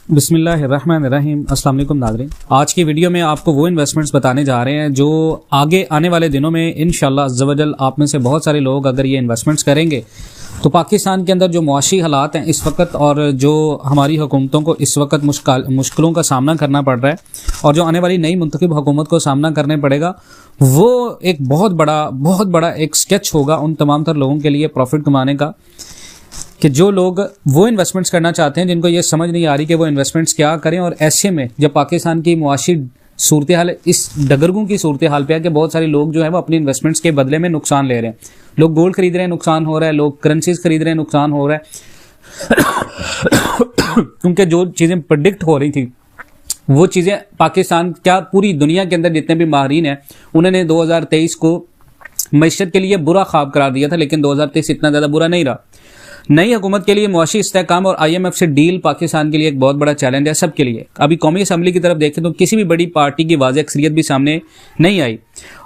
बिस्मिल्लाहिर्रहमानिर्रहीम। अस्सलाम वालेकुम नाज़रीन। आज की वीडियो में आपको वो इन्वेस्टमेंट्स बताने जा रहे हैं जो आगे आने वाले दिनों में इंशाअल्लाह अज़्ज़ व जल आप में से बहुत सारे लोग अगर ये इन्वेस्टमेंट्स करेंगे तो पाकिस्तान के अंदर जो मुआशी हालात हैं इस वक्त और जो हमारी हुकूमतों को इस वक्त मुश्किलों का सामना करना पड़ रहा है और जो आने वाली नई मुंतखब हुकूमत को सामना करने पड़ेगा, वो एक बहुत बड़ा एक स्केच होगा उन तमाम तर लोगों के लिए प्रॉफिट कमाने का कि जो लोग वो इन्वेस्टमेंट्स करना चाहते हैं जिनको ये समझ नहीं आ रही कि वो इन्वेस्टमेंट्स क्या करें। और ऐसे में जब पाकिस्तान की मुआशी सूरत हाल इस डगरगुं की सूरत हाल पे है कि बहुत सारे लोग जो है वो अपनी इन्वेस्टमेंट्स के बदले में नुकसान ले रहे हैं। लोग गोल्ड खरीद रहे हैं, नुकसान हो रहा है, लोग करेंसीज खरीद रहे हैं, नुकसान हो रहा है क्योंकि जो चीज़ें प्रेडिक्ट हो रही थी वो चीज़ें पाकिस्तान क्या पूरी दुनिया के अंदर जितने भी माहिरीन हैं उन्होंने 2023 को मईशत के लिए बुरा ख्वाब करार दिया था, लेकिन 2023 इतना ज़्यादा बुरा नहीं रहा। नई हुकूमत के लिए मुआशी इस्तेहकाम और IMF से डील पाकिस्तान के लिए एक बहुत बड़ा चैलेंज है सबके लिए। अभी कौमी असम्बली की तरफ देखें तो किसी भी बड़ी पार्टी की वाज़ेह अक्सरियत भी सामने नहीं आई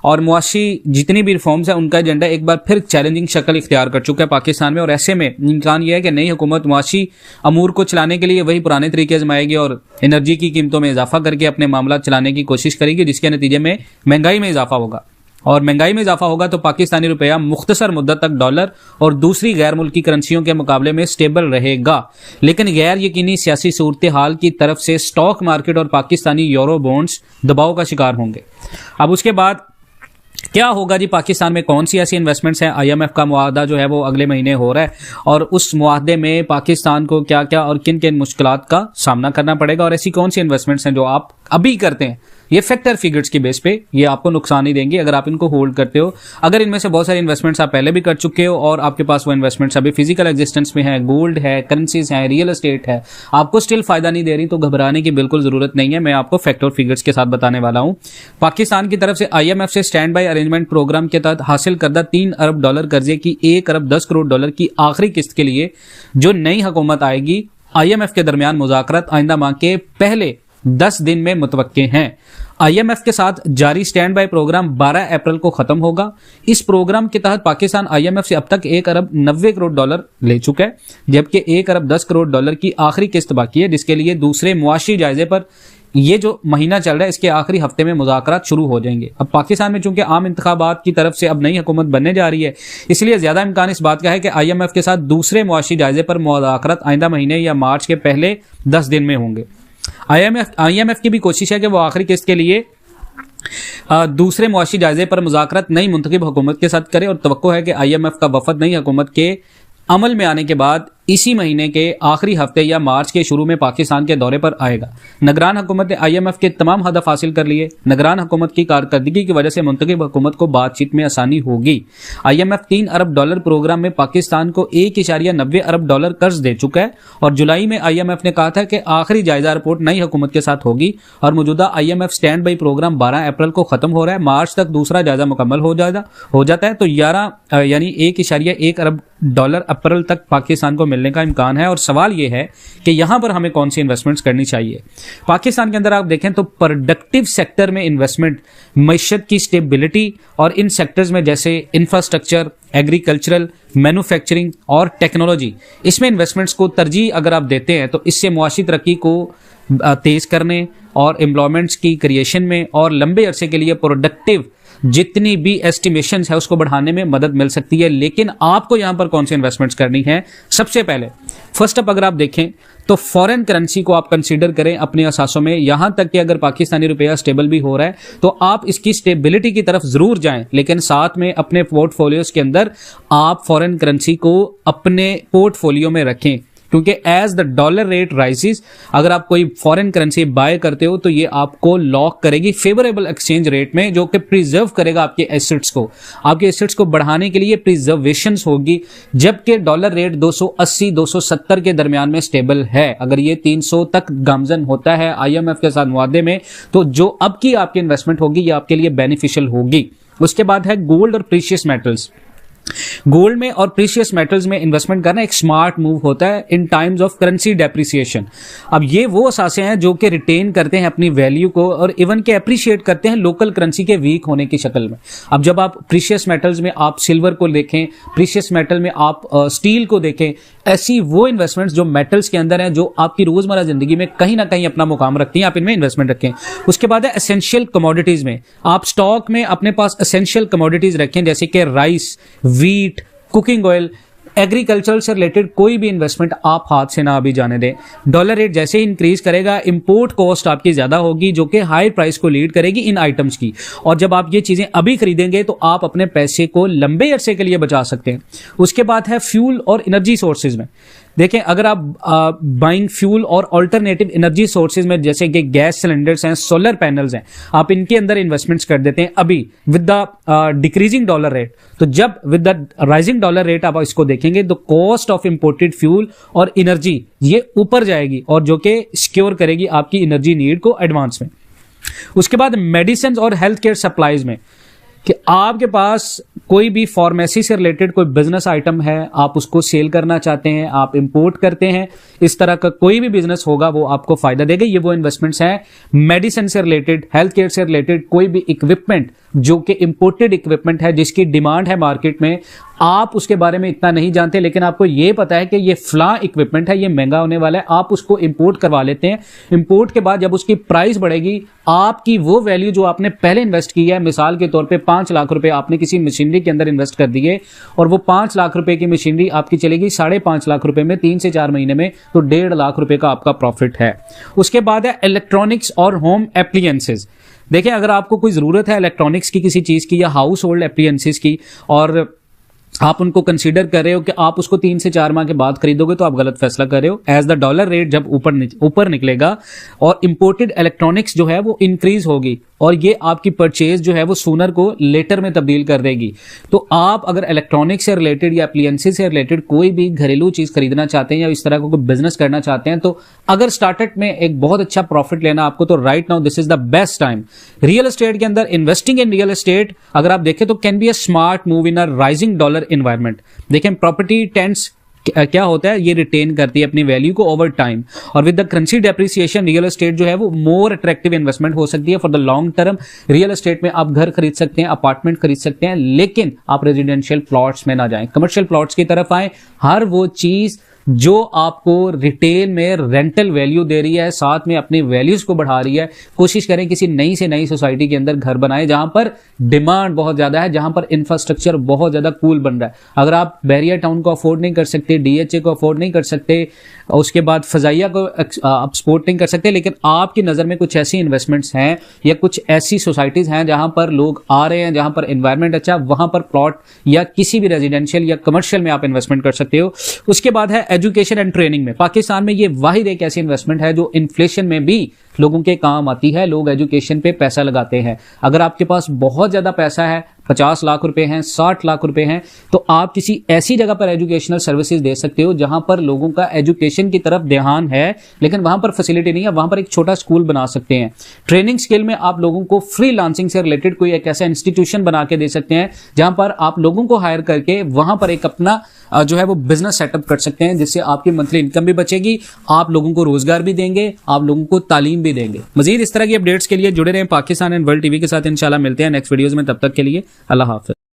और मुआशी जितनी भी रिफॉर्म्स है उनका एजेंडा एक बार फिर चैलेंजिंग शक्ल इख्तियार कर चुका है पाकिस्तान में। और ऐसे में इम्कान यह है कि नई हुकूमत मुआशी अमूर को चलाने के लिए वही पुराने तरीके आजमाएगी और एनर्जी की कीमतों में इजाफा करके अपने मामला चलाने की कोशिश करेगी, जिसके नतीजे में महंगाई में इजाफा होगा। और महंगाई में इजाफा होगा तो पाकिस्तानी रुपया मुख्तसर मुद्दत तक डॉलर और दूसरी गैर मुल्की करेंसियों के मुकाबले में स्टेबल रहेगा। लेकिन गैर यकीनी सियासी सूरत हाल की तरफ से स्टॉक मार्केट और पाकिस्तानी यूरो बॉन्ड्स दबाव का शिकार होंगे। अब उसके बाद क्या होगा जी, पाकिस्तान में कौन सी ऐसी इन्वेस्टमेंट्स हैं? IMF का मुआहदा जो है वो अगले महीने हो रहा है और उस मुआहदे में पाकिस्तान को क्या क्या और किन किन मुश्किलात का सामना करना पड़ेगा और ऐसी कौन सी इन्वेस्टमेंट्स हैं जो आप अभी करते हैं, ये फैक्टर फिगर्स के बेस पे ये आपको नुकसान नहीं देंगे अगर आप इनको होल्ड करते हो। अगर इनमें से बहुत सारी इन्वेस्टमेंट्स आप पहले भी कर चुके हो और आपके पास वो इन्वेस्टमेंट्स अभी फिजिकल एग्जिस्टेंस में है, गोल्ड है, करेंसीज है, रियल एस्टेट है, आपको स्टिल फायदा नहीं दे रही, तो घबराने की बिल्कुल जरूरत नहीं है। मैं आपको फैक्ट और फिगर्स के साथ बताने वाला हूं। पाकिस्तान की तरफ से IMF से स्टैंड बाय अरेंजमेंट प्रोग्राम के तहत हासिल करदा $3 अरब कर्जे की $1 अरब 10 करोड़ की आखिरी किस्त के लिए जो नई हुकूमत आएगी, IMF के दरमियान मुज़ाकरात आइंदा माह के पहले 10 दिन में मुतवक्के हैं। IMF के साथ जारी स्टैंड बाय प्रोग्राम 12 अप्रैल को खत्म होगा। इस प्रोग्राम के तहत पाकिस्तान IMF से अब तक $1 अरब 90 करोड़ ले चुका है, जबकि $1 अरब 10 करोड़ की आखिरी किस्त बाकी है, जिसके लिए दूसरे मुआशी जायजे पर ये जो महीना चल रहा है इसके आखिरी हफ्ते में मुज़ाकरात शुरू हो जाएंगे। अब पाकिस्तान में चूंकि आम इंतखाबात की तरफ से अब नई हुकूमत बनने जा रही है, इसलिए ज्यादा इम्कान इस बात का है कि IMF के साथ दूसरे मुआशी जायजे पर मुज़ाकरात आइंदा महीने या मार्च के पहले 10 दिन में होंगे। IMF की भी कोशिश है कि वो आखिरी किस्त के लिए दूसरे मुआशी जायजे पर मुज़ाकरात नई मुंतखब हुकूमत के साथ करे और तवक्को है कि IMF का वफद नई हुकूमत के अमल में आने के बाद इसी महीने के आखिरी हफ्ते या मार्च के शुरू में पाकिस्तान के दौरे पर आएगा। निगरान हुकूमत ने IMF के तमाम हदफ हासिल कर लिए। निगरान हुकूमत की कारकर्दगी की वजह से मुंतखब हुकूमत को बातचीत में आसानी होगी। IMF $3 अरब प्रोग्राम में पाकिस्तान को $1.90 अरब कर्ज दे चुका है और जुलाई में IMF ने कहा था कि आखिरी जायजा रिपोर्ट नई हुकूमत के साथ होगी और मौजूदा IMF स्टैंड बाई प्रोग्राम 12 अप्रैल को खत्म हो रहा है। मार्च तक दूसरा जायजा मुकम्मल हो जाता है तो 11 यानी $1.1 अरब अप्रैल तक पाकिस्तान को मिलने का इम्कान है। और सवाल यह है कि यहां पर हमें कौन सी इन्वेस्टमेंट्स करनी चाहिए। पाकिस्तान के अंदर आप देखें तो प्रोडक्टिव सेक्टर में इन्वेस्टमेंट, मईशत की स्टेबिलिटी और इन सेक्टर्स में जैसे इंफ्रास्ट्रक्चर, एग्रीकल्चरल, मैन्युफैक्चरिंग और टेक्नोलॉजी, इसमें इन्वेस्टमेंट्स को तरजीह अगर आप देते हैं तो इससे मुआशी तरक्की को तेज करने और एम्प्लॉयमेंट्स की क्रिएशन में और लंबे अरसे के लिए प्रोडक्टिव जितनी भी एस्टिमेशंस है उसको बढ़ाने में मदद मिल सकती है। लेकिन आपको यहां पर कौन सी इन्वेस्टमेंट्स करनी है? सबसे पहले फर्स्ट अप अगर आप देखें तो फॉरेन करेंसी को आप कंसीडर करें अपने असासों में। यहां तक कि अगर पाकिस्तानी रुपया स्टेबल भी हो रहा है तो आप इसकी स्टेबिलिटी की तरफ जरूर जाएं, लेकिन साथ में अपने पोर्टफोलियोज के अंदर आप फॉरेन करेंसी को अपने पोर्टफोलियो में रखें, क्योंकि as the dollar rate rises अगर आप कोई फॉरेन करेंसी बाय करते हो तो ये आपको लॉक करेगी फेवरेबल एक्सचेंज रेट में, जो कि प्रिजर्व करेगा आपके एसेट्स को। आपके एसेट्स को बढ़ाने के लिए प्रिजर्वेशंस होगी, जबकि डॉलर रेट 280-270 के दरमियान में स्टेबल है। अगर ये 300 तक गामजन होता है IMF के साथ मुआहदे में तो जो अब की आपकी इन्वेस्टमेंट होगी ये आपके लिए बेनिफिशियल होगी। उसके बाद है गोल्ड और प्रीशियस मेटल्स। गोल्ड में और प्रीशियस मेटल्स में इन्वेस्टमेंट करना एक स्मार्ट मूव होता है इन टाइम्स ऑफ करेंसी डेप्रिसिएशन। अब ये वो असासे हैं जो कि रिटेन करते हैं अपनी वैल्यू को और इवन के अप्रिशिएट करते हैं लोकल करेंसी के वीक होने की शक्ल में। अब जब आप प्रीशियस मेटल्स में आप सिल्वर को देखें, प्रीशियस मेटल में आप स्टील को देखें, ऐसी वो इन्वेस्टमेंट्स जो मेटल्स के अंदर हैं, जो आपकी रोजमर्रा जिंदगी में कहीं ना कहीं अपना मुकाम रखती हैं, आप इनमें इन्वेस्टमेंट रखें। उसके बाद है एसेंशियल कमोडिटीज में, आप स्टॉक में अपने पास एसेंशियल कमोडिटीज रखें, जैसे कि rice, wheat, cooking oil, agriculture से रिलेटेड कोई भी इन्वेस्टमेंट आप हाथ से ना अभी जाने दें। डॉलर रेट जैसे ही इंक्रीज करेगा, इंपोर्ट कॉस्ट आपकी ज्यादा होगी जो कि हाई प्राइस को लीड करेगी इन आइटम्स की, और जब आप ये चीजें अभी खरीदेंगे तो आप अपने पैसे को लंबे अरसे के लिए बचा सकते हैं। उसके बाद है फ्यूल और एनर्जी सोर्सेज में, देखें अगर आप बाइंग फ्यूल और अल्टरनेटिव एनर्जी सोर्सेज में, जैसे कि गैस सिलेंडर्स हैं, सोलर पैनल्स हैं, आप इनके अंदर इन्वेस्टमेंट्स कर देते हैं अभी with the decreasing dollar rate, तो जब with the rising dollar rate आप इसको देखेंगे तो कॉस्ट ऑफ इंपोर्टेड फ्यूल और एनर्जी ये ऊपर जाएगी, और जो कि सिक्योर करेगी आपकी एनर्जी नीड को एडवांस में। उसके बाद मेडिसिन और हेल्थ केयर सप्लाईज में, कि आपके पास कोई भी फार्मेसी से रिलेटेड कोई बिजनेस आइटम है, आप उसको सेल करना चाहते हैं, आप इंपोर्ट करते हैं, इस तरह का कोई भी बिजनेस होगा वो आपको फायदा देगा। ये वो इन्वेस्टमेंट्स हैं मेडिसिन से रिलेटेड, हेल्थ केयर से रिलेटेड, कोई भी इक्विपमेंट जो कि इंपोर्टेड इक्विपमेंट है जिसकी डिमांड है मार्केट में, आप उसके बारे में इतना नहीं जानते लेकिन आपको ये पता है कि ये फला इक्विपमेंट है, ये महंगा होने वाला है, आप उसको इंपोर्ट करवा लेते हैं। इंपोर्ट के बाद जब उसकी प्राइस बढ़ेगी, आपकी वो वैल्यू जो आपने पहले इन्वेस्ट की है, मिसाल के तौर पे 5 लाख रुपए आपने किसी मशीनरी के अंदर इन्वेस्ट कर दिए और वो 5 लाख रुपए की मशीनरी आपकी चलेगी 5.5 लाख रुपए में 3 से 4 महीने में, तो 1.5 लाख रुपए का आपका प्रॉफिट है। उसके बाद है इलेक्ट्रॉनिक्स और होम एप्लियंसेज। देखिए अगर आपको कोई जरूरत है इलेक्ट्रॉनिक्स की किसी चीज की या हाउस होल्ड एप्लियंसेज की, और आप उनको कंसीडर कर रहे हो कि आप उसको 3 से 4 माह के बाद खरीदोगे, तो आप गलत फैसला कर रहे हो। एज द डॉलर रेट जब ऊपर निकलेगा और इंपोर्टेड इलेक्ट्रॉनिक्स जो है वो इंक्रीज होगी, और ये आपकी परचेज जो है वो सूनर को लेटर में तब्दील कर देगी। तो आप अगर इलेक्ट्रॉनिक्स से रिलेटेड या एप्लियंसेस से रिलेटेड कोई भी घरेलू चीज खरीदना चाहते हैं या इस तरह का कोई बिजनेस करना चाहते हैं, तो अगर स्टार्टअप में एक बहुत अच्छा प्रॉफिट लेना आपको, तो right now this is the best time. Real estate के अंदर इन्वेस्टिंग इन रियल एस्टेट अगर आप देखें तो can be a smart move in a rising dollar environment. देखें प्रॉपर्टी टेंड्स क्या होता है, ये रिटेन करती है अपनी वैल्यू को ओवर टाइम, और with the currency depreciation real estate जो है वो मोर अट्रैक्टिव इन्वेस्टमेंट हो सकती है for the long term. Real estate में आप घर खरीद सकते हैं, अपार्टमेंट खरीद सकते हैं, लेकिन आप रेजिडेंशियल प्लॉट्स में ना जाएं, कमर्शियल प्लॉट्स की तरफ आए। हर वो चीज जो आपको रिटेल में रेंटल वैल्यू दे रही है, साथ में अपनी वैल्यूज को बढ़ा रही है, कोशिश करें किसी नई से नई सोसाइटी के अंदर घर बनाएं जहां पर डिमांड बहुत ज्यादा है, जहां पर इंफ्रास्ट्रक्चर बहुत ज्यादा कूल बन रहा है। अगर आप बैरियर टाउन को अफोर्ड नहीं कर सकते, डीएचए को अफोर्ड नहीं कर सकते, उसके बाद फजाइया को आप सपोर्ट नहीं कर सकते, लेकिन आपकी नजर में कुछ ऐसी इन्वेस्टमेंट्स हैं या कुछ ऐसी सोसाइटीज हैं जहां पर लोग आ रहे हैं, जहां पर एनवायरमेंट अच्छा, वहां पर प्लॉट या किसी भी रेजिडेंशियल या कमर्शियल में आप इन्वेस्टमेंट कर सकते हो। उसके बाद है एजुकेशन एंड ट्रेनिंग में। पाकिस्तान में ये वाहिद एक ऐसी इन्वेस्टमेंट है जो इन्फ्लेशन में भी लोगों के काम आती है। लोग एजुकेशन पे पैसा लगाते हैं। अगर आपके पास बहुत ज्यादा पैसा है, 50 लाख रुपए हैं, 60 लाख रुपए हैं, तो आप किसी ऐसी जगह पर एजुकेशनल सर्विसेज दे सकते हो जहां पर लोगों का एजुकेशन की तरफ ध्यान है, लेकिन वहां पर फैसिलिटी नहीं है। वहां पर एक छोटा स्कूल बना सकते हैं। ट्रेनिंग स्किल में आप लोगों को फ्री लांसिंग से रिलेटेड कोई एक ऐसा इंस्टीट्यूशन बना के दे सकते हैं जहां पर आप लोगों को हायर करके वहां पर एक अपना जो है वो बिजनेस सेटअप कर सकते हैं, जिससे आपकी मंथली इनकम भी बचेगी, आप लोगों को रोजगार भी देंगे, आप लोगों को तालीम भी देंगे। मजीद इस तरह की अपडेट्स के लिए जुड़े रहें पाकिस्तान एंड वर्ल्ड टीवी के साथ। इंशाल्लाह मिलते हैं नेक्स्ट वीडियोस में, तब तक के लिए अल्लाह हाफिज।